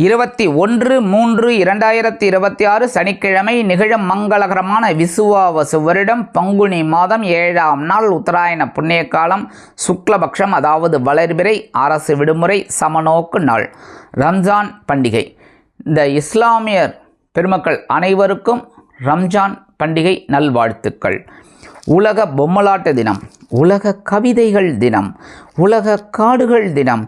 21/3/2026 சனிக்கிழமை நிகழும் மங்களகரமான விசுவாவசு வருடம் பங்குனி மாதம் 7ஆம் நாள் உத்தராயண புண்ணிய காலம் சுக்லபக்ஷம், அதாவது வளர்பிறை, அரசு விடுமுறை, சமநோக்கு நாள், ரம்ஜான் பண்டிகை. இந்த இஸ்லாமியர் பெருமக்கள் அனைவருக்கும் ரம்ஜான் பண்டிகை நல்வாழ்த்துக்கள். உலக பொம்மலாட்ட தினம், உலக கவிதைகள் தினம், உலக காடுகள் தினம்,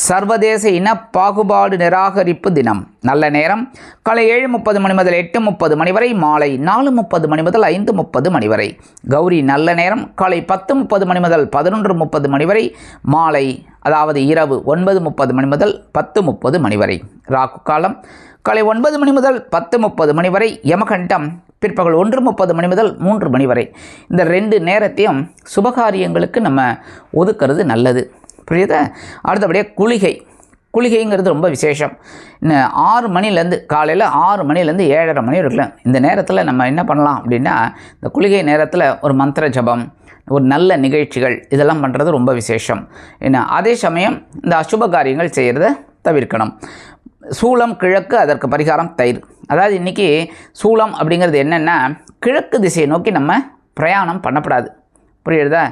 சர்வதேச இன பாகுபாடு நிராகரிப்பு தினம். நல்ல நேரம் காலை 7:30 மணி முதல் 8:30 மணி வரை, மாலை 4:30 மணி முதல் 5:30 மணி வரை. கௌரி நல்ல நேரம் காலை 10:30 மணி முதல் 11:30 மணி வரை, மாலை அதாவது இரவு 9:30 மணி முதல் 10:30 மணி வரை. ராகு காலம் காலை 9 மணி முதல் 10:30 மணி வரை. யமகண்டம் பிற்பகல் 1:30 மணி முதல் 3 மணி வரை. இந்த 2 நேரத்தையும் சுபகாரியங்களுக்கு நம்ம ஒதுக்கிறது நல்லது, புரியுதா? அடுத்தபடியாக குளிகை. குளிகைங்கிறது ரொம்ப விசேஷம். இன்னும் 6 மணிலேருந்து காலையில் 6 மணிலேருந்து 7:30 மணி இருக்கலாம். இந்த நேரத்தில் நம்ம என்ன பண்ணலாம் அப்படின்னா, இந்த குளிகை நேரத்தில் ஒரு மந்திர ஜபம், ஒரு நல்ல நிகழ்ச்சிகள், இதெல்லாம் பண்ணுறது ரொம்ப விசேஷம். என்ன அதே சமயம் இந்த அசுப காரியங்கள் செய்கிறத தவிர்க்கணும். சூலம் கிழக்கு, அதற்கு பரிகாரம் தயிர். அதாவது இன்றைக்கி சூலம் அப்படிங்கிறது என்னென்னா, கிழக்கு திசையை நோக்கி நம்ம பிரயாணம் பண்ணக்கூடாது, புரியுறதா?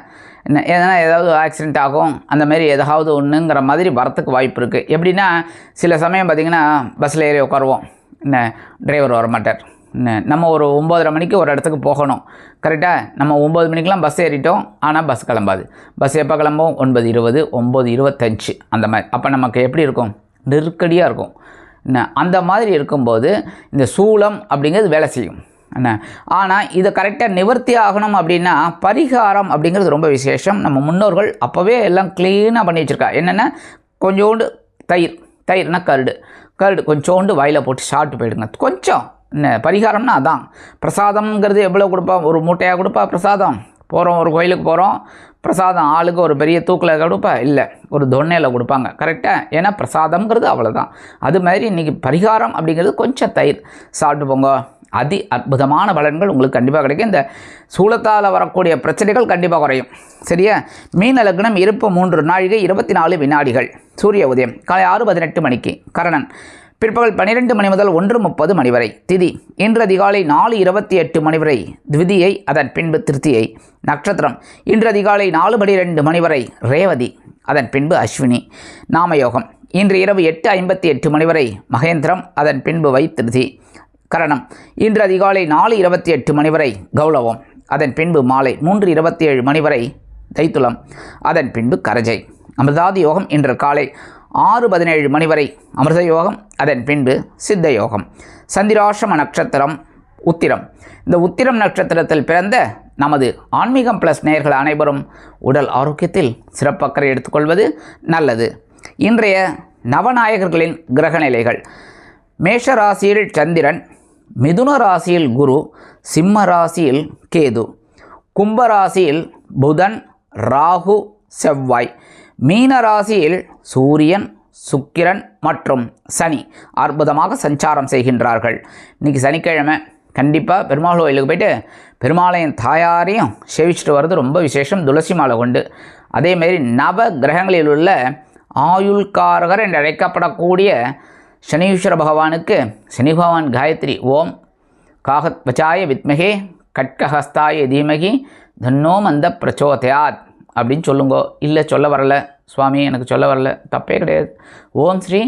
என்ன எதனா ஏதாவது ஆக்சிடெண்ட் ஆகும், அந்தமாரி ஏதாவது ஒன்றுங்கிற மாதிரி வரத்துக்கு வாய்ப்பு இருக்குது. எப்படின்னா, சில சமயம் பார்த்திங்கன்னா பஸ்ஸில் ஏறி உட்காருவோம், என்ன டிரைவர் வரமாட்டார். நம்ம ஒரு 9:30 மணிக்கு ஒரு இடத்துக்கு போகணும், கரெக்டாக? நம்ம 9 மணிக்கெலாம் பஸ் ஏறிட்டோம், ஆனால் பஸ் கிளம்பாது. பஸ் எப்போ கிளம்பும்? 9:20, 9:25 அந்த மாதிரி. அப்போ நமக்கு எப்படி இருக்கும்? நெருக்கடியாக இருக்கும். என்ன அந்த மாதிரி இருக்கும்போது இந்த சூலம் அப்படிங்கிறது வேலை செய்யும். என்ன ஆனால் இதை கரெக்டாக நிவர்த்தி ஆகணும் அப்படின்னா பரிகாரம் அப்படிங்கிறது ரொம்ப விசேஷம். நம்ம முன்னோர்கள் அப்போவே எல்லாம் க்ளீனாக பண்ணி வச்சுருக்கா. என்னென்னா, கொஞ்சோண்டு தயிர்னா கருடு கொஞ்சோண்டு வாயில் போட்டு சாப்பிட்டு போயிடுங்க. கொஞ்சம் என்ன பரிகாரம்னா அதான். பிரசாதம்ங்கிறது எவ்வளோ கொடுப்பா? ஒரு மூட்டையாக கொடுப்பா பிரசாதம். போகிறோம், ஒரு கோயிலுக்கு போகிறோம், பிரசாதம் ஆளுக்கு ஒரு பெரிய தூக்கில் கொடுப்பா? இல்லை, ஒரு தொன்னையில் கொடுப்பாங்க, கரெக்டாக? ஏன்னா பிரசாதம்ங்கிறது அவ்வளோதான். அது மாதிரி இன்றைக்கி பரிகாரம் அப்படிங்கிறது கொஞ்சம் தயிர் சாப்பிட்டு போங்க. அதி அற்புதமான பலன்கள் உங்களுக்கு கண்டிப்பாக கிடைக்கும். இந்த சூலத்தால் வரக்கூடிய பிரச்சனைகள் கண்டிப்பாக குறையும், சரியா? மீன லக்னம், இருப்பு 3 நாழிகை 24 வினாடிகள். சூரிய உதயம் காலை 6:18 மணிக்கு. கரணன் பிற்பகல் 12 மணி முதல் 1:30 மணி வரை. திதி இன்று அதிகாலை 4:28 மணி வரை த்விதியை, அதன் பின்பு திருத்தியை. நட்சத்திரம் இன்று அதிகாலை 4:12 மணி வரை ரேவதி, அதன் பின்பு அஸ்வினி. நாமயோகம் இன்று இரவு 8:58 மணி வரை மகேந்திரம், அதன் பின்பு வைத்திருதி. கரணம் இன்று அதிகாலை 4:28 மணி வரை கௌளவம், அதன் பின்பு மாலை 3:27 மணி வரை தைத்துலம், அதன் பின்பு கரஜை. அமிர்தாதி யோகம் இன்று காலை 6:17 மணி வரை அமிர்த யோகம், அதன் பின்பு சித்த யோகம். சந்திராசிரம நட்சத்திரம் உத்திரம். இந்த உத்திரம் நட்சத்திரத்தில் பிறந்த நமது ஆன்மீகம் ப்ளஸ் நேயர்கள் அனைவரும் உடல் ஆரோக்கியத்தில் சிறப்பக்கறை எடுத்துக்கொள்வது நல்லது. இன்றைய நவநாயகர்களின் கிரக நிலைகள்: மேஷ ராசியில் சந்திரன், மிதுன ராசியில் குரு, சிம்ம ராசியில் கேது, கும்ப ராசியில் புதன், ராகு, செவ்வாய், மீன ராசியில் சூரியன், சுக்கிரன் மற்றும் சனி அற்புதமாக சஞ்சாரம் செய்கின்றார்கள். இன்றைக்கி சனிக்கிழமை கண்டிப்பாக பெருமாள் கோயிலுக்கு போய்ட்டு பெருமாளையும் தாயாரையும் சேவிச்சுட்டு வர்றது ரொம்ப விசேஷம், துளசி மாலை கொண்டு. அதேமாரி நவ கிரகங்களில் உள்ள ஆயுள்காரகர் என்று அழைக்கப்படக்கூடிய சனீஸ்வர பகவானுக்கு சனி பகவான் காயத்ரி ஓம் காகத் வச்சாய வித்மகே கட்கஹஸ்தாய தீமகி தன்னோ மந்த பிரச்சோதயாத் அப்படின்னு சொல்லுங்கோ. இல்லை சொல்ல வரல சுவாமி, எனக்கு சொல்ல வரல, தப்பே கிடையாது. ஓம் ஸ்ரீ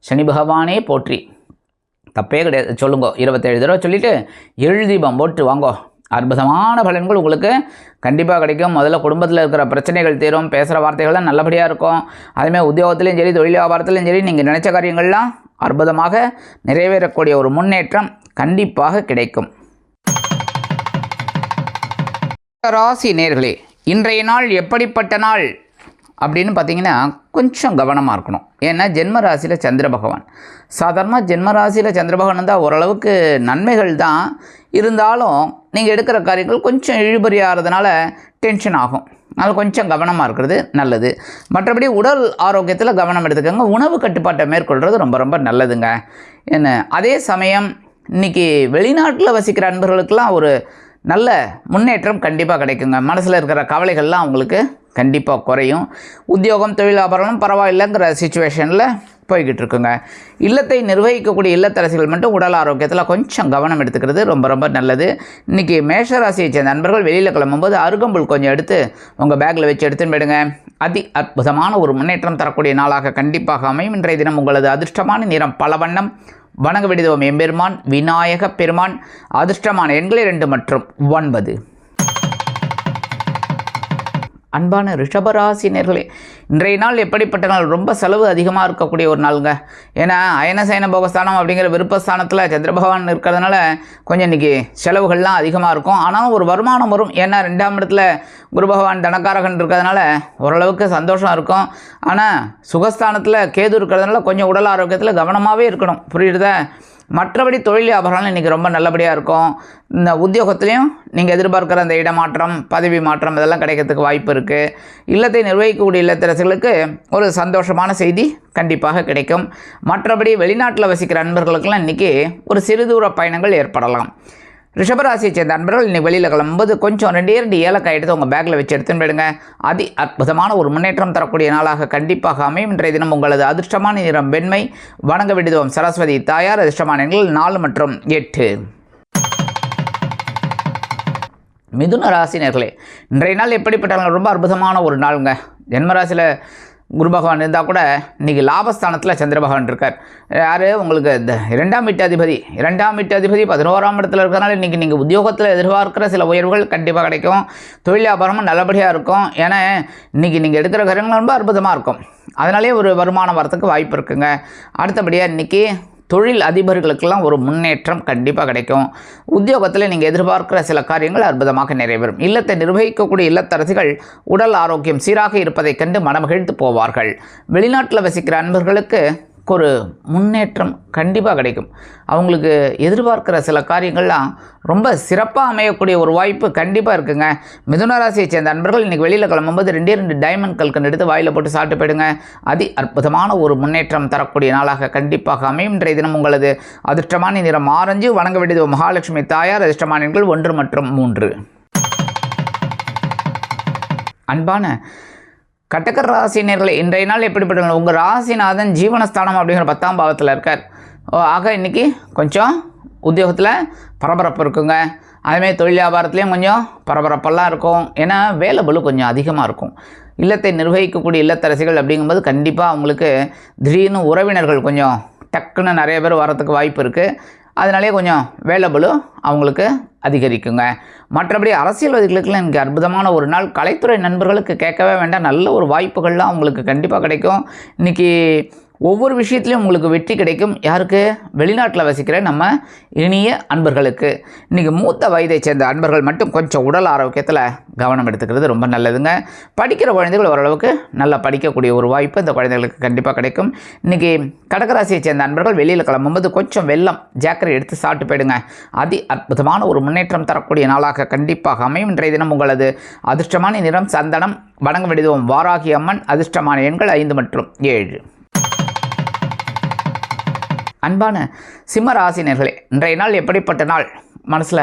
சனி பகவானே போற்றி, தப்பே கிடையாது, சொல்லுங்கோ. 27 தடவை சொல்லிவிட்டு 7 தீபம் போட்டு வாங்கோ. அற்புதமான பலன்கள் உங்களுக்கு கண்டிப்பாக கிடைக்கும். முதல்ல குடும்பத்தில் இருக்கிற பிரச்சனைகள் தீரும், பேசுகிற வார்த்தைகள்லாம் நல்லபடியாக இருக்கும். அதுமாதிரி உத்தியோகத்துலேயும் சரி, தொழில் வியாபாரத்துலையும் சரி, நீங்கள் நினச்ச காரியங்கள்லாம் அற்புதமாக நிறைவேறக்கூடிய ஒரு முன்னேற்றம் கண்டிப்பாக கிடைக்கும். ராசி நேயர்களே, இன்றைய நாள் எப்படிப்பட்ட நாள் அப்படின்னு பார்த்தீங்கன்னா கொஞ்சம் கவனமாக இருக்கணும். ஏன்னா ஜென்ம ராசியில் சந்திர பகவான். சாதாரணமாக ஜென்ம ராசியில் சந்திர பகவான் தான் ஓரளவுக்கு நன்மைகள் தான் இருந்தாலும், நீங்கள் எடுக்கிற காரியங்கள் கொஞ்சம் இழுபறி ஆகிறதுனால டென்ஷன் ஆகும். அதனால் கொஞ்சம் கவனமாக இருக்கிறது நல்லது. மற்றபடி உடல் ஆரோக்கியத்தில் கவனம் எடுத்துக்கோங்க. உணவு கட்டுப்பாட்டை மேற்கொள்கிறது ரொம்ப ரொம்ப நல்லதுங்க. என்ன அதே சமயம் இன்றைக்கி வெளிநாட்டில் வசிக்கிற அன்பர்களுக்கெல்லாம் ஒரு நல்ல முன்னேற்றம் கண்டிப்பாக கிடைக்குங்க. மனசில் இருக்கிற கவலைகள்லாம் அவங்களுக்கு கண்டிப்பாக குறையும். உத்தியோகம் தொழில் வியாபாரம் பரவாயில்லைங்கிற சிச்சுவேஷனில் போய்கிட்டு இருக்குங்க. இல்லத்தை நிர்வகிக்கக்கூடிய இல்லத்தரசிகள் மட்டும் உடல் ஆரோக்கியத்தில் கொஞ்சம் கவனம் எடுத்துக்கிறது ரொம்ப ரொம்ப நல்லது. இன்றைக்கி மேஷராசியை சேர்ந்த நண்பர்கள் வெளியில் கிளம்பும்போது அருகம்புல் கொஞ்சம் எடுத்து உங்கள் பேக்கில் வச்சு எடுத்துன்னு போயிடுங்க. அற்புதமான ஒரு முன்னேற்றம் தரக்கூடிய நாளாக கண்டிப்பாக அமையும். இன்றைய தினம் உங்களது அதிர்ஷ்டமான நிறம் பல வண்ணம். வணங்க வேண்டியது எம்பெருமான் விநாயக பெருமான். அதிர்ஷ்டமான எண்கள் 2 மற்றும் 9. அன்பான ரிஷபராசினியர்களே, இன்றைய நாள் எப்படிப்பட்ட நாள்? ரொம்ப செலவு அதிகமாக இருக்கக்கூடிய ஒரு நாளுங்க. ஏன்னா அயனசயன போகஸ்தானம் அப்படிங்கிற விருப்பஸ்தானத்தில் சந்திர பகவான் இருக்கிறதுனால கொஞ்சம் இன்றைக்கி செலவுகள்லாம் அதிகமாக இருக்கும். ஆனாலும் ஒரு வருமானம் வரும். ஏன்னா 2ஆம் இடத்துல குரு பகவான் தனக்காரகன் இருக்கிறதுனால ஓரளவுக்கு சந்தோஷம் இருக்கும். ஆனால் சுகஸ்தானத்தில் கேது இருக்கிறதுனால கொஞ்சம் உடல் ஆரோக்கியத்தில் கவனமாகவே இருக்கணும். புரியுறதா? மற்றபடி தொழில் வியாபாரம் இன்றைக்கி ரொம்ப நல்லபடியாக இருக்கும். இந்த உத்தியோகத்துலேயும் நீங்கள் எதிர்பார்க்குற அந்த இடமாற்றம், பதவி மாற்றம் இதெல்லாம் கிடைக்கிறதுக்கு வாய்ப்பு இருக்குது. இல்லத்தை நிர்வகிக்கக்கூடிய இல்லத்தரசிகளுக்கு ஒரு சந்தோஷமான செய்தி கண்டிப்பாக கிடைக்கும். மற்றபடி வெளிநாட்டில் வசிக்கிற நண்பர்களுக்கெல்லாம் இன்றைக்கி ஒரு சிறு தூர பயணங்கள் ஏற்படலாம். ரிஷபராசியை சேர்ந்த நண்பர்கள் இன்றைக்கி வெளியில் கிளம்பும்போது கொஞ்சம் 2 ஏலக்காய் எடுத்து உங்கள் பேக்கில் வச்சு எடுத்துன்னு போயிடுங்க. அற்புதமான ஒரு முன்னேற்றம் தரக்கூடிய நாளாக கண்டிப்பாக அமையும். இன்றைய தினம் உங்களது அதிர்ஷ்டமான நிறம் வெண்மை. வணங்க வேண்டியது சரஸ்வதி தாயார். அதிர்ஷ்டமான எண்கள் 4 மற்றும் 8. மிதுன ராசினியர்களே, இன்றைய நாள் எப்படிப்பட்ட ரொம்ப அற்புதமான ஒரு நாளுங்க. ஜென்மராசியில் குரு பகவான் இருந்தால் கூட இன்றைக்கி லாபஸ்தானத்தில் சந்திர பகவான் இருக்கார். யார்? உங்களுக்கு 2ஆம் வீட்டாதிபதி. 2ஆம் வீட்டாதிபதி 11ஆம் இடத்துல இருக்கிறனால இன்றைக்கி நீங்கள் உத்தியோகத்தில் எதிர்பார்க்குற சில உயர்வுகள் கண்டிப்பாக கிடைக்கும். தொழில் வியாபாரமும் நல்லபடியாக இருக்கும். ஏன்னா இன்றைக்கி நீங்கள் எடுக்கிற காரியங்கள் ரொம்ப அற்புதமாக இருக்கும். அதனாலே ஒரு வருமானம் வரத்துக்கு வாய்ப்பு இருக்குங்க. அடுத்தபடியாக இன்றைக்கி தொழில் அதிபர்களுக்கெல்லாம் ஒரு முன்னேற்றம் கண்டிப்பாக கிடைக்கும். உத்தியோகத்தில் நீங்கள் எதிர்பார்க்கிற சில காரியங்கள் அற்புதமாக நிறைவேறும். இல்லத்தை நிர்வகிக்கக்கூடிய இல்லத்தரசிகள் உடல் ஆரோக்கியம் சீராக இருப்பதைக் கண்டு மனமகிழ்ந்து போவார்கள். வெளிநாட்டில் வசிக்கிற அன்பர்களுக்கு ஒரு முன்னேற்றம் கண்டிப்பாக கிடைக்கும். அவங்களுக்கு எதிர்பார்க்குற சில காரியங்கள்லாம் ரொம்ப சிறப்பாக அமையக்கூடிய ஒரு வாய்ப்பு கண்டிப்பாக இருக்குங்க. மிதுன ராசியை சேர்ந்த நண்பர்கள் இன்றைக்கி வெளியில் கிளம்பும்போது 2 டைமண்ட் கல்கண்டு எடுத்து வாயில் போட்டு சாப்பிட்டு போயிடுங்க. அற்புதமான ஒரு முன்னேற்றம் தரக்கூடிய நாளாக கண்டிப்பாக அமையும். இன்றைய தினம் உங்களது அதிர்ஷ்டமான நிறம் ஆரஞ்சு. வணங்க வேண்டியது மகாலட்சுமி தாயார். அதிர்ஷ்டமான எண்கள் 1 மற்றும் 3. அன்பான கடக ராசினியர்களே, இன்றைய நாள் எப்படிப்பட்ட உங்கள் ராசிநாதன் ஜீவனஸ்தானம் அப்படிங்கிற 10ஆம் பாவத்தில் இருக்கார். ஆக இன்றைக்கி கொஞ்சம் உத்தியோகத்தில் பரபரப்பு இருக்குங்க. அதுமாதிரி தொழில் வியாபாரத்துலேயும் கொஞ்சம் பரபரப்பெல்லாம் இருக்கும். ஏன்னா வேலை பளு கொஞ்சம் அதிகமாக இருக்கும். இல்லத்தை நிர்வகிக்கக்கூடிய இல்லத்தரசிகள் அப்படிங்கும்போது கண்டிப்பாக அவங்களுக்கு திடீர்னு உறவினர்கள் கொஞ்சம் டக்குன்னு நிறைய பேர் வரத்துக்கு வாய்ப்பு இருக்குது. அதனாலே கொஞ்சம் வேலை பளு அவங்களுக்கு அதிகரிக்குங்க. மற்றபடி அரசியல்வாதிகளுக்கெல்லாம் இன்றைக்கி அற்புதமான ஒரு நாள். கலைத்துறை நண்பர்களுக்கு கேட்கவே வேண்டாம். நல்ல ஒரு வாய்ப்புகள்லாம் அவங்களுக்கு கண்டிப்பாக கிடைக்கும். இன்றைக்கி ஒவ்வொரு விஷயத்துலையும் உங்களுக்கு வெற்றி கிடைக்கும். யாருக்கு? வெளிநாட்டில் வசிக்கிற நம்ம இனிய அன்பர்களுக்கு. இன்றைக்கி மூத்த வயதை சேர்ந்த அன்பர்கள் மட்டும் கொஞ்சம் உடல் ஆரோக்கியத்தில் கவனம் எடுத்துக்கிறது ரொம்ப நல்லதுங்க. படிக்கிற குழந்தைகள் ஓரளவுக்கு நல்லா படிக்கக்கூடிய ஒரு வாய்ப்பு இந்த குழந்தைகளுக்கு கண்டிப்பாக கிடைக்கும். இன்றைக்கி கடகராசியை சேர்ந்த அன்பர்கள் வெளியில் கிளம்பும்போது கொஞ்சம் வெல்லம் ஜாக்கிரதை எடுத்து சாப்பிட்டு போயிடுங்க. அற்புதமான ஒரு முன்னேற்றம் தரக்கூடிய நாளாக கண்டிப்பாக அமையும். இன்றைய தினம் உங்களது அதிர்ஷ்டமான நிறம் சந்தனம். வணங்க வேண்டியது வாராகி அம்மன். அதிர்ஷ்டமான எண்கள் 5 மற்றும் 7. அன்பான சிம்ம ராசினியர்களே, இன்றைய நாள் எப்படிப்பட்ட நாள்? மனசில்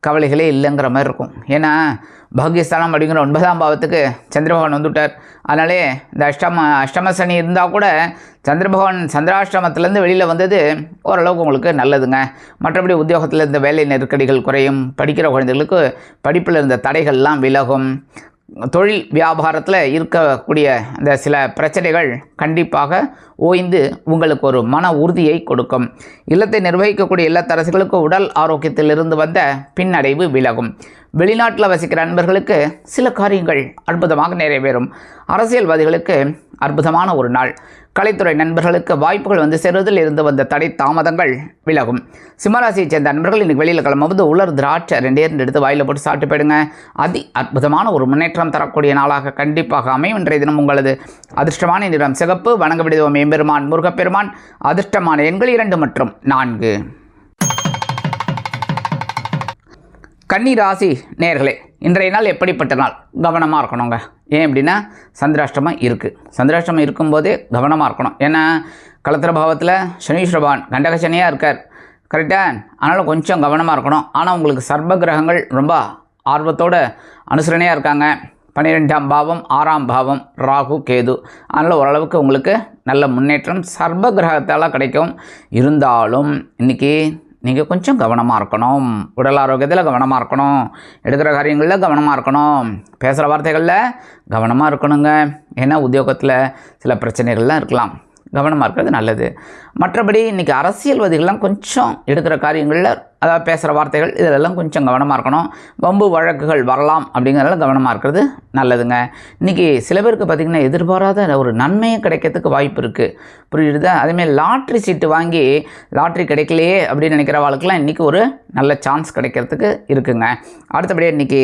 கவலைகளே இல்லைங்கிற மாதிரி இருக்கும். ஏன்னா பாகியஸ்தானம் அப்படிங்கிற 9ஆம் பாவத்துக்கு சந்திர பகவான் வந்துவிட்டார். அதனாலே இந்த அஷ்டம சனி இருந்தால் கூட சந்திர பகவான் சந்திராஷ்டமத்திலேருந்து வெளியில் வந்தது ஓரளவுக்கு உங்களுக்கு நல்லதுங்க. மற்றபடி உத்தியோகத்தில் இருந்த வேலை நெருக்கடிகள் குறையும். படிக்கிற குழந்தைகளுக்கு படிப்பில் இருந்த தடைகள்லாம் விலகும். தொழில் வியாபாரத்தில் இருக்கக்கூடிய அந்த சில பிரச்சனைகள் கண்டிப்பாக ஓய்ந்து உங்களுக்கு ஒரு மன உறுதியை கொடுக்கும். இல்லத்தை நிர்வகிக்கக்கூடிய இல்லத்தரசிகளுக்கு உடல் ஆரோக்கியத்திலிருந்து வந்த பின்னடைவு விலகும். வெளிநாட்டில் வசிக்கிற நண்பர்களுக்கு சில காரியங்கள் அற்புதமாக நிறைவேறும். அரசியல்வாதிகளுக்கு அற்புதமான ஒரு நாள். கலைத்துறை நண்பர்களுக்கு வாய்ப்புகள் வந்து சேருவதில் இருந்து வந்த தடை தாமதங்கள் விலகும். சிம்மராசியை சேர்ந்த நண்பர்கள் இன்றைக்கி வெளியில் கிளம்பும்போது உலர் திராட்சை 2 எடுத்து வாயில் போட்டு சாப்பிட்டு போயிடுங்க. அற்புதமான ஒரு முன்னேற்றம் தரக்கூடிய நாளாக கண்டிப்பாக அமையும். இன்றைய தினம் உங்களது அதிர்ஷ்டமான நிறம் சிகப்பு. வணங்க வேண்டியது எம்பெருமான் முருகப்பெருமான். அதிர்ஷ்டமான எண்கள் 2 மற்றும் 4. கன்னி ராசி நேயர்களே, இன்றைய நாள் எப்படிப்பட்ட நாள்? கவனமாக இருக்கணுங்க. ஏன் அப்படின்னா சந்திராஷ்டமம் இருக்குது. சந்திராஷ்டமம் இருக்கும்போதே கவனமாக இருக்கணும். ஏன்னா களத்திர பாவத்தில் சனீஸ்வர பகவான் கண்டக சனியாக இருக்கார். கரெக்டாக? அதனால் கொஞ்சம் கவனமாக இருக்கணும். ஆனால் உங்களுக்கு சர்ப கிரகங்கள் ரொம்ப ஆர்வத்தோடு அனுசரணையாக இருக்காங்க. 12ஆம் பாவம் 6ஆம் பாவம் ராகு கேது. அதனால் ஓரளவுக்கு உங்களுக்கு நல்ல முன்னேற்றம் சர்ப கிரகத்தால் கிடைக்கும். இருந்தாலும் இன்றைக்கி நீங்கள் கொஞ்சம் கவனமாக இருக்கணும். உடல் ஆரோக்கியத்தில் கவனமாக இருக்கணும். எடுக்கிற காரியங்களில் கவனமாக இருக்கணும். பேசுகிற வார்த்தைகளில் கவனமாக இருக்கணுங்க. ஏன்னா உத்தியோகத்தில் சில பிரச்சனைகள்லாம் இருக்கலாம். கவனமாக இருக்கிறது நல்லது. மற்றபடி இன்றைக்கி அரசியல்வாதிகள்லாம் கொஞ்சம் எடுக்கிற காரியங்களில் அதாவது பேசுகிற வார்த்தைகள் இதிலெல்லாம் கொஞ்சம் கவனமாக இருக்கணும். வம்பு வழக்குகள் வரலாம் அப்படிங்கிறதால கவனமாக இருக்கிறது நல்லதுங்க. இன்றைக்கி சில பேருக்கு பார்த்திங்கன்னா எதிர்பாராத ஒரு நன்மையை கிடைக்கிறதுக்கு வாய்ப்பு இருக்குது. புரியுது? அதேமாதிரி லாட்ரி சீட்டு வாங்கி லாட்ரி கிடைக்கலையே அப்படின்னு நினைக்கிற வாழ்க்கெலாம் இன்றைக்கி ஒரு நல்ல சான்ஸ் கிடைக்கிறதுக்கு இருக்குங்க. அடுத்தபடியாக இன்றைக்கி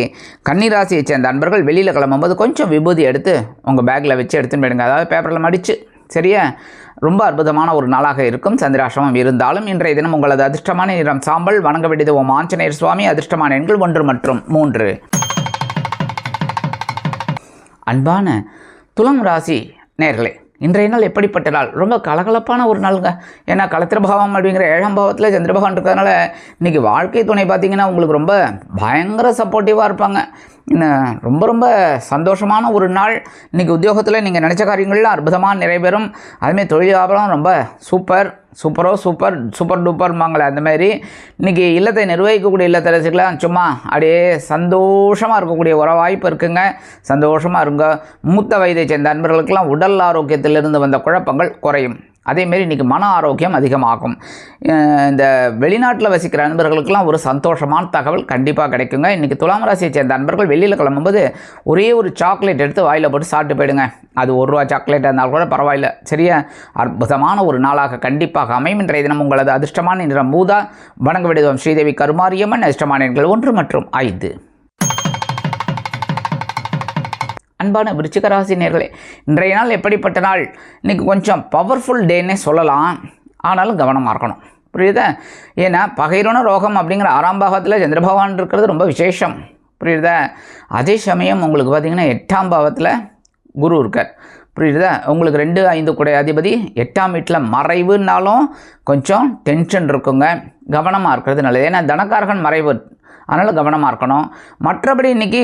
கன்னிராசியை சேர்ந்த அன்பர்கள் வெளியில் கிளம்பும்போது கொஞ்சம் விபூதி எடுத்து உங்கள் பேக்கில் வச்சு எடுத்துன்னு போயிடுங்க. அதாவது பேப்பரில் மடித்து. சரியா? ரொம்ப அற்புதமான ஒரு நாளாக இருக்கும். சந்திராசிரமம் இருந்தாலும் இன்றைய தினம் உங்களது அதிர்ஷ்டமான நிறம் சாம்பல். வணங்க வேண்டியது ஓம் ஆஞ்சநேயர் சுவாமி. அதிர்ஷ்டமான எண்கள் 1 மற்றும் 3. அன்பான துலாம் ராசி நேயர்களே, இன்றைய நாள் எப்படிப்பட்ட நாள்? ரொம்ப கலகலப்பான ஒரு நாளுங்க. ஏன்னா கலத்திரபாவம் அப்படிங்கிற 7ஆம் பாவத்தில் சந்திரபகவான் இருக்கிறதுனால இன்றைக்கி வாழ்க்கை துணை பார்த்திங்கன்னா உங்களுக்கு ரொம்ப பயங்கர சப்போர்ட்டிவாக இருப்பாங்க. ரொம்ப ரொம்ப சந்தோஷமான ஒரு நாள். இன்றைக்கி உத்தியோகத்தில் நீங்கள் நினச்ச காரியங்கள்லாம் அற்புதமாக நிறைவேறும். அதுமாதிரி தொழில் வியாபாரம் ரொம்ப சூப்பர் டூப்பர்மாங்களே அந்தமாதிரி இன்றைக்கி இல்லத்தை நிர்வகிக்கக்கூடிய இல்லத்தரசிகளாம் சும்மா அப்படியே சந்தோஷமாக இருக்கக்கூடிய ஒரு வாய்ப்பு இருக்குங்க. சந்தோஷமாக இருங்க. மூத்த வயதை சேர்ந்த அன்பர்களுக்கெல்லாம் உடல் ஆரோக்கியத்திலிருந்து வந்த குழப்பங்கள் குறையும். அதேமாரி இன்றைக்கி மன ஆரோக்கியம் அதிகமாகும். இந்த வெளிநாட்டில் வசிக்கிற அன்பர்களுக்கெல்லாம் ஒரு சந்தோஷமான தகவல் கண்டிப்பாக கிடைக்குங்க. இன்றைக்கி துலாம் ராசியை சேர்ந்த அன்பர்கள் வெளியில் கிளம்பும்போது ஒரே ஒரு சாக்லேட் எடுத்து வாயில் போட்டு சாப்பிட்டு போயிடுங்க. அது ₹1 சாக்லேட்டாக இருந்தால் கூட பரவாயில்ல. சரியா? அற்புதமான ஒரு நாளாக கண்டிப்பாக அமையும். இன்றைய தினம் உங்களது அதிர்ஷ்டமான நிறம் ஊதா. வணங்க வேண்டியது ஸ்ரீதேவி கருமாரியம்மன். அதிர்ஷ்டமான எண்கள் 1 மற்றும் 5. அன்பான விருச்சிக ராசி நேயர்களே, இன்றைய நாள் எப்படிப்பட்ட நாள்? இன்றைக்கி கொஞ்சம் பவர்ஃபுல் டேன்னே சொல்லலாம். ஆனாலும் கவனமாக இருக்கணும். புரியுதா? ஏன்னா பகைரோன ரோகம் அப்படிங்கிற 6ஆம் பாவத்தில் சந்திரபகவான் இருக்கிறது ரொம்ப விசேஷம். புரியுதா? அதே சமயம் உங்களுக்கு பார்த்திங்கன்னா 8ஆம் பாவத்தில் குரு இருக்கார். புரியுதா? உங்களுக்கு 2, 5 கூட அதிபதி 8ஆம் வீட்டில் மறைவுன்னாலும் கொஞ்சம் டென்ஷன் இருக்குங்க. கவனமாக இருக்கிறது நல்லது. ஏன்னா தனக்காரகன் மறைவு, அதனால் கவனமாக இருக்கணும். மற்றபடி இன்றைக்கி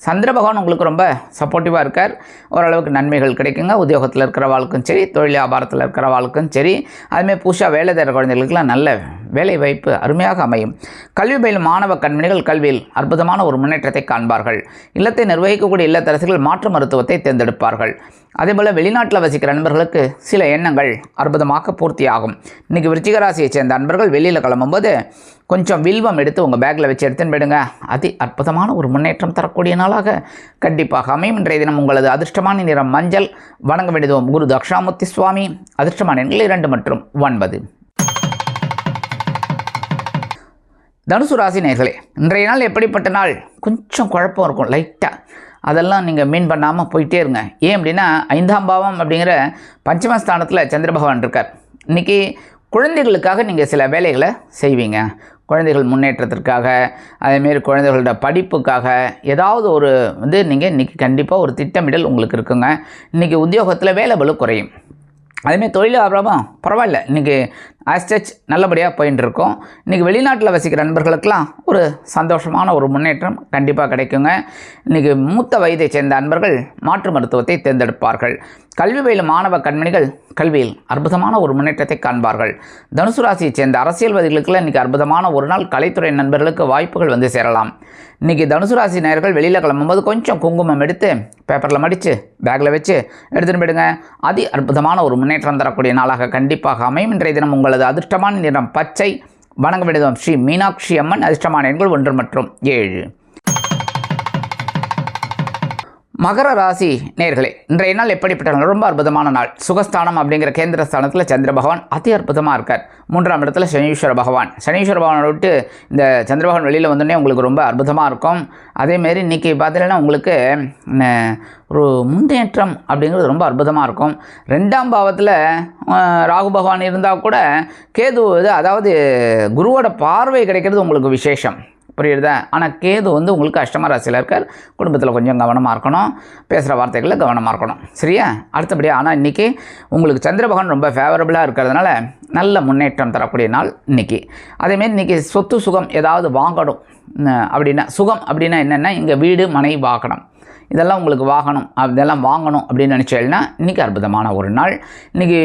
சந்திர பகவான் உங்களுக்கு ரொம்ப சப்போர்ட்டிவாக இருக்கார். ஓரளவுக்கு நன்மைகள் கிடைக்குங்க. உத்தியோகத்தில் இருக்கிற வாழ்க்கும் சரி, தொழில் வியாபாரத்தில் இருக்கிற வாழ்க்கும் சரி, அதுமாதிரி புதுசாக வேலை தர குழந்தைகளுக்கெல்லாம் நல்ல வேலை வாய்ப்பு அருமையாக அமையும். கல்வி பயிலும் மாணவ கண்மணிகள் கல்வியில் அற்புதமான ஒரு முன்னேற்றத்தை காண்பார்கள். இல்லத்தை நிர்வகிக்கக்கூடிய இல்லத்தரசிகள் மாற்று மருத்துவத்தை தேர்ந்தெடுப்பார்கள். அதேபோல் வெளிநாட்டில் வசிக்கிற நண்பர்களுக்கு சில எண்ணங்கள் அற்புதமாக பூர்த்தியாகும். இன்றைக்கி விருச்சிக ராசியை சேர்ந்த அன்பர்கள் வெளியில் கிளம்பும்போது கொஞ்சம் வில்வம் எடுத்து உங்கள் பேக்கில் வச்சு எடுத்துன்னு போயிடுங்க. அற்புதமான ஒரு முன்னேற்றம் தரக்கூடிய நாளாக கண்டிப்பாக அமையும். இன்றைய தினம் உங்களது அதிர்ஷ்டமான நிறம் மஞ்சள். வணங்க வேண்டியது குரு தக்ஷாமூர்த்தி சுவாமி. அதிர்ஷ்டமான எண்கள் 2 மற்றும் 9. தனுசு ராசி நேயர்களே, இன்றைய நாள் எப்படிப்பட்ட நாள்? கொஞ்சம் குழப்பம் இருக்கும் லைட்டாக. அதெல்லாம் நீங்கள் மீன் பண்ணாமல் போயிட்டே இருங்க. ஏன் அப்படின்னா 5ஆம் பாவம் அப்படிங்கிற பஞ்சமஸ்தானத்தில் சந்திர பகவான் இருக்கார். இன்றைக்கி குழந்தைகளுக்காக நீங்கள் சில வேலைகளை செய்வீங்க. குழந்தைகள் முன்னேற்றத்திற்காக, அதேமாரி குழந்தைகளோட படிப்புக்காக ஏதாவது ஒரு நீங்கள் இன்றைக்கி கண்டிப்பாக ஒரு திட்டமிடல் உங்களுக்கு இருக்குங்க. இன்றைக்கி உத்தியோகத்தில் வேலை பளு குறையும். அதேமாதிரி தொழில் வியாபாரம் பரவாயில்ல. இன்றைக்கி ஆஸ்டச் நல்லபடியாக போயின்னு இருக்கோம். இன்றைக்கி வெளிநாட்டில் வசிக்கிற நண்பர்களுக்கெல்லாம் ஒரு சந்தோஷமான ஒரு முன்னேற்றம் கண்டிப்பாக கிடைக்குங்க. இன்றைக்கி மூத்த வயதை சேர்ந்த அன்பர்கள் மாற்று மருத்துவத்தை தேர்ந்தெடுப்பார்கள். கல்வி பயிலும் மாணவ கண்மணிகள் கல்வியில் அற்புதமான ஒரு முன்னேற்றத்தை காண்பார்கள். தனுசு ராசியை சேர்ந்த அரசியல்வாதிகளுக்கெல்லாம் இன்றைக்கி அற்புதமான ஒரு நாள். கலைத்துறை நண்பர்களுக்கு வாய்ப்புகள் வந்து சேரலாம். இன்றைக்கி தனுசு ராசி நேயர்கள் வெளியில் கிளம்பும்போது கொஞ்சம் குங்குமம் எடுத்து பேப்பரில் மடித்து பேக்கில் வச்சு எடுத்துகிட்டு போயிடுங்க. அற்புதமான ஒரு முன்னேற்றம் தரக்கூடிய நாளாக கண்டிப்பாக அமையும். இன்றைய தினம் உங்களது அதிர்ஷ்டமான நிறம் பச்சை. வணங்க வேண்டியது ஸ்ரீ மீனாட்சி அம்மன். அதிர்ஷ்டமான எண்கள் 1 மற்றும் 7. மகர ராசி நேயர்களே, இன்றைய நாள் எப்படிப்பட்ட நாள்? ரொம்ப அற்புதமான நாள். சுகஸ்தானம் அப்படிங்கிற கேந்திர ஸ்தானத்தில் சந்திர பகவான் அற்புதமாக இருக்கார். 3ஆம் இடத்துல சனீஸ்வர பகவான். சனீஸ்வர பகவானை விட்டு இந்த சந்திர பகவான் வெளியில் வந்தோடனே உங்களுக்கு ரொம்ப அற்புதமாக இருக்கும். அதேமாரி இன்றைக்கி பார்த்தீங்கன்னா உங்களுக்கு ஒரு முன்னேற்றம் அப்படிங்கிறது ரொம்ப அற்புதமாக இருக்கும். 2ஆம் பாவத்தில் ராகு பகவான் இருந்தால் கூட கேது அதாவது குருவோட பார்வை கிடைக்கிறது உங்களுக்கு விசேஷம். புரியுறதா? ஆனால் கேது உங்களுக்கு அஷ்டம ராசியில் இருக்கார். குடும்பத்தில் கொஞ்சம் கவனமாக இருக்கணும். பேசுகிற வார்த்தைகளில் கவனமாக இருக்கணும். சரியா? அடுத்தபடியாக ஆனால் இன்றைக்கி உங்களுக்கு சந்திர பகவான் ரொம்ப ஃபேவரபுளாக இருக்கிறதுனால நல்ல முன்னேற்றம் தரக்கூடிய நாள் இன்றைக்கி. அதேமாரி இன்றைக்கி சொத்து சுகம் ஏதாவது வாங்கணும் அப்படின்னா, சுகம் அப்படின்னா என்னென்னா இங்கே வீடு மனை வாகனம் இதெல்லாம் உங்களுக்கு வாங்கணும் அதெல்லாம் வாங்கணும் அப்படின்னு நினச்சேன்னா இன்றைக்கி அற்புதமான ஒரு நாள். இன்றைக்கி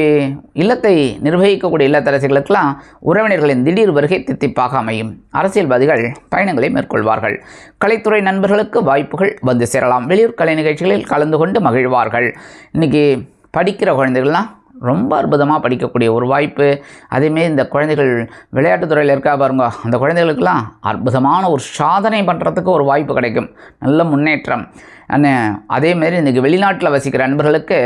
இல்லத்தை நிர்வகிக்கக்கூடிய இல்லத்தரசிகளுக்கெல்லாம் உறவினர்களின் திடீர் வருகை தித்திப்பாக அமையும். அரசியல்வாதிகள் பயணங்களை மேற்கொள்வார்கள். கலைத்துறை நண்பர்களுக்கு வாய்ப்புகள் வந்து சேரலாம். வெளியூர் கலை நிகழ்ச்சிகளில் கலந்து கொண்டு மகிழ்வார்கள். இன்றைக்கி படிக்கிற குழந்தைகள்லாம் ரொம்ப அற்புதமாக படிக்கக்கூடிய ஒரு வாய்ப்பு. அதேமாரி இந்த குழந்தைகள் விளையாட்டுத்துறையில் இருக்கா பாருங்க, அந்த குழந்தைகளுக்கெல்லாம் அற்புதமான ஒரு சாதனை பண்ணுறதுக்கு ஒரு வாய்ப்பு கிடைக்கும். நல்ல முன்னேற்றம். அதேமாரி இன்றைக்கி வெளிநாட்டில் வசிக்கிற நண்பர்களுக்கு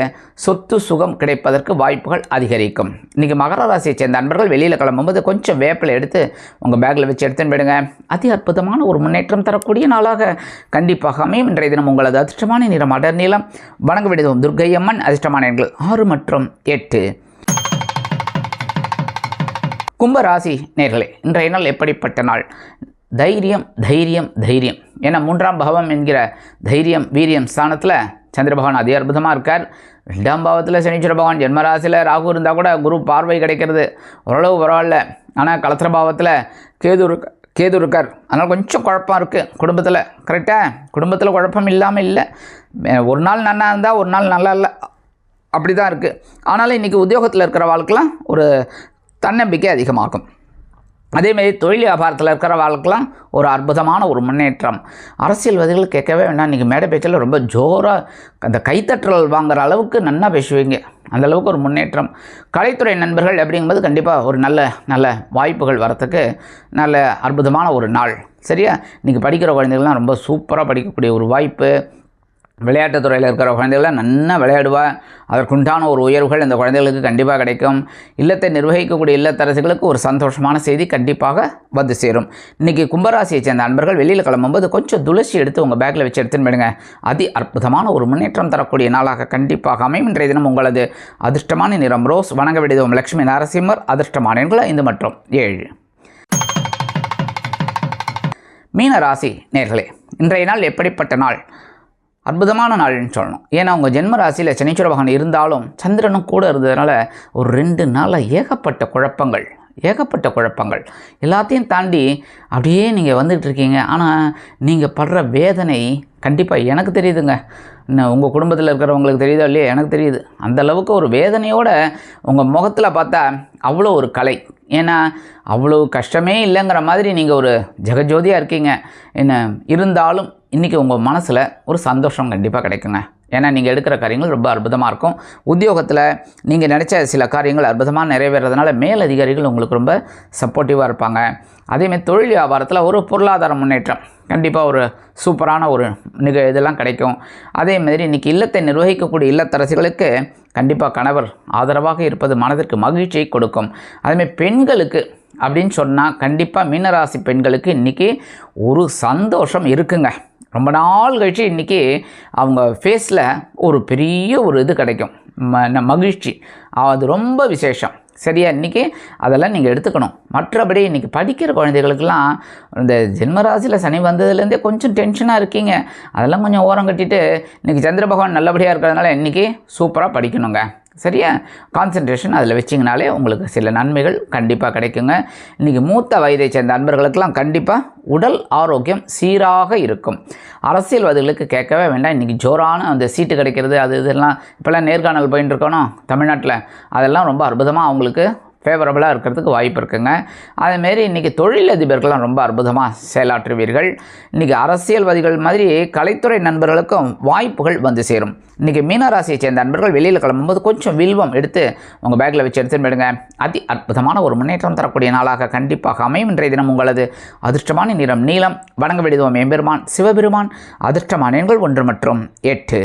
சொத்து சுகம் கிடைப்பதற்கு வாய்ப்புகள் அதிகரிக்கும். இன்றைக்கி மகர ராசியை சேர்ந்த நண்பர்கள் வெளியில் கிளம்பும்போது கொஞ்சம் வேப்பிலை எடுத்து உங்கள் பேக்கில் வச்சு எடுத்துன்னு போயிடுங்க. அதி அற்புதமான ஒரு முன்னேற்றம் தரக்கூடிய நாளாக கண்டிப்பாக அமையும். இன்றைய தினம் உங்களது அதிர்ஷ்டமான நிறம் அடர் நீளம். வணங்க விடுவோம் துர்க்கையம்மன். அதிர்ஷ்டமான எண்கள் 6 மற்றும் 8. கும்பராசி நேர்களே, இன்றைய நாள் எப்படிப்பட்ட நாள்? தைரியம் தைரியம் தைரியம். ஏன்னா 3ஆம் பாவம் என்கிற தைரியம் வீரியம் ஸ்தானத்தில் சந்திர பகவான் அதி அற்புதமாக இருக்கார். 2ஆம் பாவத்தில் சனீஸ்வர பகவான், ஜென்மராசியில் ராகு இருந்தால் கூட குரு பார்வை கிடைக்கிறது, ஓரளவு பரவாயில்ல. ஆனால் கலத்திர பாவத்தில் கேது இருக்கார். அதனால் கொஞ்சம் குழப்பம் இருக்குது குடும்பத்தில். கரெக்டாக குடும்பத்தில் குழப்பம் இல்லாமல் இல்லை. ஒரு நாள் நல்லா இருந்தால் ஒரு நாள் நல்லா இல்லை, அப்படி தான் இருக்குது. ஆனாலும் இன்றைக்கி உத்தியோகத்தில் இருக்கிற வாழ்க்கைலாம் ஒரு தன்னம்பிக்கை அதிகமாகும். அதேமாரி தொழில் வியாபாரத்தில் இருக்கிற வாழ்க்கைலாம் ஒரு அற்புதமான ஒரு முன்னேற்றம். அரசியல்வாதிகள் கேட்கவே வேண்டாம். இன்றைக்கி மேடை பேச்சில் ரொம்ப ஜோராக அந்த கைத்தட்டல் வாங்குகிற அளவுக்கு நல்லா பேசுவீங்க. அந்தளவுக்கு ஒரு முன்னேற்றம். கலைத்துறை நண்பர்கள் அப்படிங்கும்போது கண்டிப்பாக ஒரு நல்ல வாய்ப்புகள் வரத்துக்கு நல்ல அற்புதமான ஒரு நாள். சரியா? இன்றைக்கி படிக்கிற குழந்தைகள்லாம் ரொம்ப சூப்பராக படிக்கக்கூடிய ஒரு வாய்ப்பு. விளையாட்டுத்துறையில் இருக்கிற குழந்தைகள்லாம் நல்லா விளையாடுவா. அதற்குண்டான ஒரு உயர்வுகள் இந்த குழந்தைகளுக்கு கண்டிப்பாக கிடைக்கும். இல்லத்தை நிர்வகிக்கக்கூடிய இல்லத்தரசிகளுக்கு ஒரு சந்தோஷமான செய்தி கண்டிப்பாக வந்து சேரும். இன்றைக்கி கும்பராசியை சேர்ந்த நண்பர்கள் வெளியில் கிளம்பும்போது கொஞ்சம் துளசி எடுத்து உங்கள் பேக்கில் வச்சு எடுத்துன்னு போயிடுங்க. அதி அற்புதமான ஒரு முன்னேற்றம் தரக்கூடிய நாளாக கண்டிப்பாக அமையும். இன்றைய தினம் உங்களது அதிர்ஷ்டமான நிறம் ரோஸ். வணங்க விடுவோம் லட்சுமி நரசிம்மர். அதிர்ஷ்டமான எண்கள் 5 மற்றும் 7. மீன ராசி நேர்களே, இன்றைய நாள் எப்படிப்பட்ட நாள்? அற்புதமான நாள்னு சொல்லணும். ஏன்னா உங்கள் ஜென்ம ராசியில் சனீஸ்வர பகவான் இருந்தாலும் சந்திரனும் கூட இருந்ததுனால ஒரு 2 நாளில் ஏகப்பட்ட குழப்பங்கள் எல்லாத்தையும் தாண்டி அப்படியே நீங்கள் வந்துட்டு இருக்கீங்க. ஆனால் நீங்கள் படுற வேதனை கண்டிப்பாக எனக்கு தெரியுதுங்க. இன்னும் உங்கள் குடும்பத்தில் இருக்கிறவங்களுக்கு தெரியுதோ இல்லையா, எனக்கு தெரியுது. அந்தளவுக்கு ஒரு வேதனையோடு உங்கள் முகத்தில் பார்த்தா அவ்வளோ ஒரு கலை. ஏன்னா அவ்வளோ கஷ்டமே இல்லைங்கிற மாதிரி நீங்கள் ஒரு ஜெகஜோதியாக இருக்கீங்க. என்ன இருந்தாலும் இன்றைக்கி உங்கள் மனசில் ஒரு சந்தோஷம் கண்டிப்பாக கிடைக்குங்க. ஏன்னா நீங்கள் எடுக்கிற காரியங்கள் ரொம்ப அற்புதமாக இருக்கும். உத்தியோகத்தில் நீங்கள் நினச்ச சில காரியங்கள் அற்புதமாக நிறைவேறதுனால மேலதிகாரிகள் உங்களுக்கு ரொம்ப சப்போர்ட்டிவாக இருப்பாங்க. அதேமாதிரி தொழில் வியாபாரத்தில் ஒரு பொருளாதார முன்னேற்றம் கண்டிப்பாக ஒரு சூப்பரான ஒரு இதெல்லாம் கிடைக்கும். அதேமாதிரி இன்றைக்கி இல்லத்தை நிர்வகிக்கக்கூடிய இல்லத்தரசிகளுக்கு கண்டிப்பாக கணவர் ஆதரவாக இருப்பது மனதிற்கு மகிழ்ச்சியை கொடுக்கும். அதேமாதிரி பெண்களுக்கு அப்படின்னு சொன்னால் கண்டிப்பாக மீனராசி பெண்களுக்கு இன்றைக்கி ஒரு சந்தோஷம் இருக்குங்க. ரொம்ப நாள் கழிச்சு இன்றைக்கி அவங்க ஃபேஸில் ஒரு பெரிய ஒரு இது கிடைக்கும், மகிழ்ச்சி. அது ரொம்ப விசேஷம். சரியா? இன்றைக்கி அதெல்லாம் நீங்கள் எடுத்துக்கணும். மற்றபடி இன்றைக்கி படிக்கிற குழந்தைகளுக்கெல்லாம் இந்த ஜென்மராசியில் சனி வந்ததுலேருந்தே கொஞ்சம் டென்ஷனாக இருக்கீங்க. அதெல்லாம் கொஞ்சம் ஓரம் கட்டிட்டு இன்றைக்கி சந்திர பகவான் நல்லபடியாக இருக்கிறதுனால இன்றைக்கி சூப்பராக படிக்கணுங்க. சரியா? கான்சன்ட்ரேஷன் அதில் வச்சிங்கனாலே உங்களுக்கு சில நன்மைகள் கண்டிப்பாக கிடைக்குங்க. இன்றைக்கி மூத்த வயதை சேர்ந்த நண்பர்களுக்கெல்லாம் கண்டிப்பாக உடல் ஆரோக்கியம் சீராக இருக்கும். அரசியல்வாதிகளுக்கு கேட்கவே வேண்டாம். இன்றைக்கி ஜோரான அந்த சீட்டு கிடைக்கிறது இதெல்லாம் இப்போல்லாம் நேர்காணல் போயின்னு இருக்கணும் தமிழ்நாட்டில், அதெல்லாம் ரொம்ப அற்புதமாக அவங்களுக்கு ஃபேவரபுளாக இருக்கிறதுக்கு வாய்ப்பு இருக்குங்க. அதேமாரி இன்றைக்கி தொழிலதிபர்கள்லாம் ரொம்ப அற்புதமாக செயலாற்றுவீர்கள். இன்றைக்கி அரசியல்வாதிகள் மாதிரி கலைத்துறை நண்பர்களுக்கும் வாய்ப்புகள் வந்து சேரும். இன்றைக்கி மீனராசியை சேர்ந்த நண்பர்கள் வெளியில் கிளம்பும்போது கொஞ்சம் வில்வம் எடுத்து உங்கள் பேக்கில் வச்சு எடுத்துன்னு போயிடுங்க. அதி அற்புதமான ஒரு முன்னேற்றம் தரக்கூடிய நாளாக கண்டிப்பாக அமையும். இன்றைய தினம் உங்களது அதிர்ஷ்டமான நிறம் நீலம். வணங்க விடுவோம் எம்பெருமான் சிவபெருமான். அதிர்ஷ்டமான எண்கள் 1 மற்றும் 8.